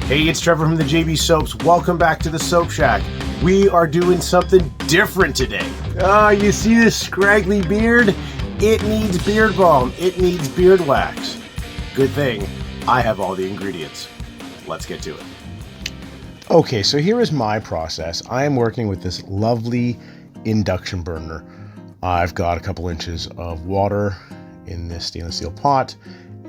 Hey, it's Trevor from the JB Soaps. Welcome back to the Soap Shack. We are doing something different today. You see this scraggly beard? It needs beard balm. It needs beard wax. Good thing I have all the ingredients. Let's get to it. Okay, so here is my process. I am working with this lovely induction burner. I've got a couple inches of water in this stainless steel pot,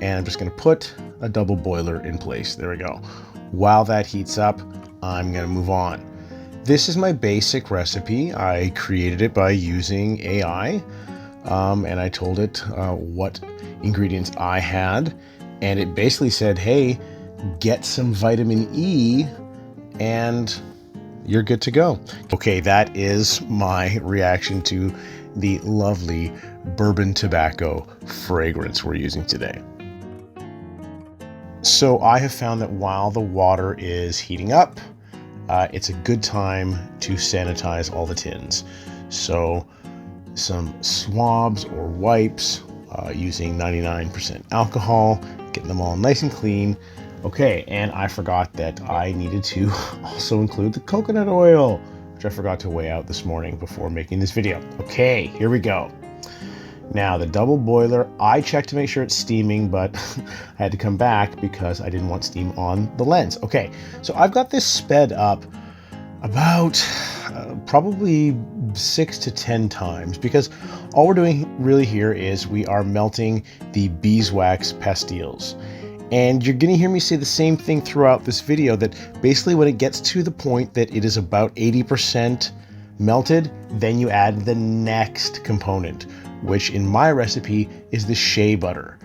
and I'm just going to put a double boiler in place. There we go. While that heats up, I'm going to move on. This is my basic recipe. I created it by using AI, and I told it what ingredients I had, and it basically said, hey, get some vitamin E and you're good to go. Okay, that is my reaction to the lovely bourbon tobacco fragrance we're using today. So I have found that while the water is heating up, it's a good time to sanitize all the tins. So some swabs or wipes using 99% alcohol, getting them all nice and clean. Okay, and I forgot that I needed to also include the coconut oil, which I forgot to weigh out this morning before making this video. Okay, here we go. Now, the double boiler, I checked to make sure it's steaming, but I had to come back because I didn't want steam on the lens. Okay, so I've got this sped up about probably 6 to 10 times, because all we're doing really here is we are melting the beeswax pastilles. And you're going to hear me say the same thing throughout this video, that basically when it gets to the point that it is about 80% melted, then you add the next component, which in my recipe is the shea butter.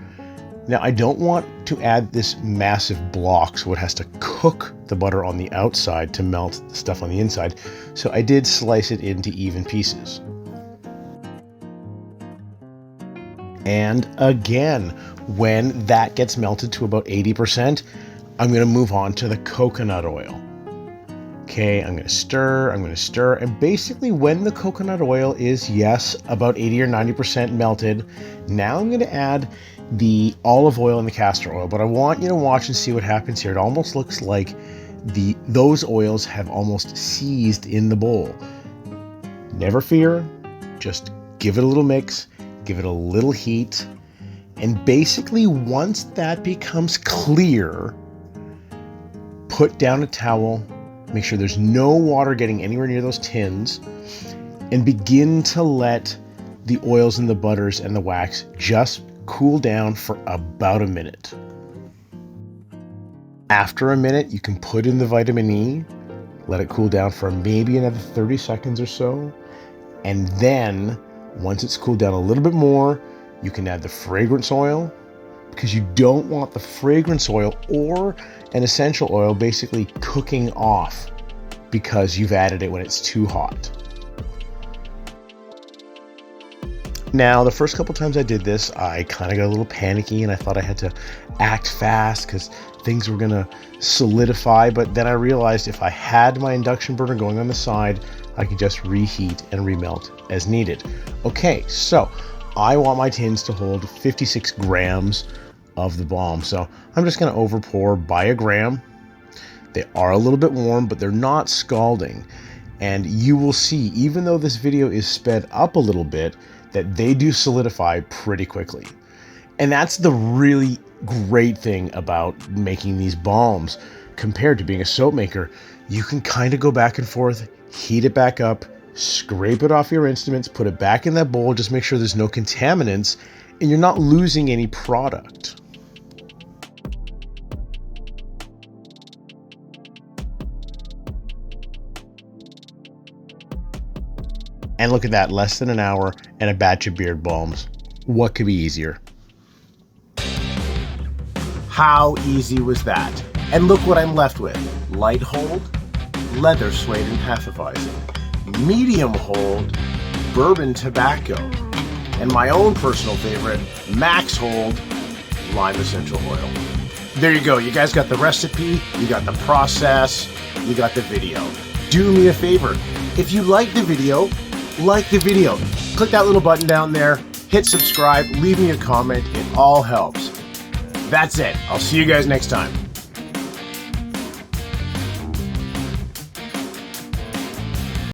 Now, I don't want to add this massive block, so it has to cook the butter on the outside to melt the stuff on the inside. So I did slice it into even pieces. And again, when that gets melted to about 80%, I'm going to move on to the coconut oil. Okay, I'm going to stir, and basically when the coconut oil is, yes, about 80 or 90% melted, now I'm going to add the olive oil and the castor oil, but I want you to watch and see what happens here. It almost looks like those oils have almost seized in the bowl. Never fear, just give it a little mix, give it a little heat, and basically once that becomes clear, put down a towel, make sure there's no water getting anywhere near those tins, and begin to let the oils and the butters and the wax just cool down for about a minute. After a minute, you can put in the vitamin E, let it cool down for maybe another 30 seconds or so, and then once it's cooled down a little bit more, you can add the fragrance oil, because you don't want the fragrance oil or an essential oil basically cooking off because you've added it when it's too hot. Now, the first couple times I did this, I kind of got a little panicky and I thought I had to act fast because things were gonna solidify, but then I realized if I had my induction burner going on the side, I could just reheat and remelt as needed. Okay, so I want my tins to hold 56 grams of the balm, so I'm just going to over pour by a gram. They are a little bit warm, but they're not scalding, and you will see, even though this video is sped up a little bit, that they do solidify pretty quickly. And that's the really great thing about making these balms compared to being a soap maker. You can kind of go back and forth, heat it back up, scrape it off your instruments, put it back in that bowl, just make sure there's no contaminants, and you're not losing any product. And look at that, less than an hour and a batch of beard balms. What could be easier? How easy was that? And look what I'm left with. Light hold, leather suede and half-effizing. Medium hold, bourbon tobacco. And my own personal favorite, max hold, lime essential oil. There you go. You guys got the recipe, you got the process, you got the video. Do me a favor. If you like the video, like the video. Click that little button down there, hit subscribe, leave me a comment. It all helps. That's it. I'll see you guys next time.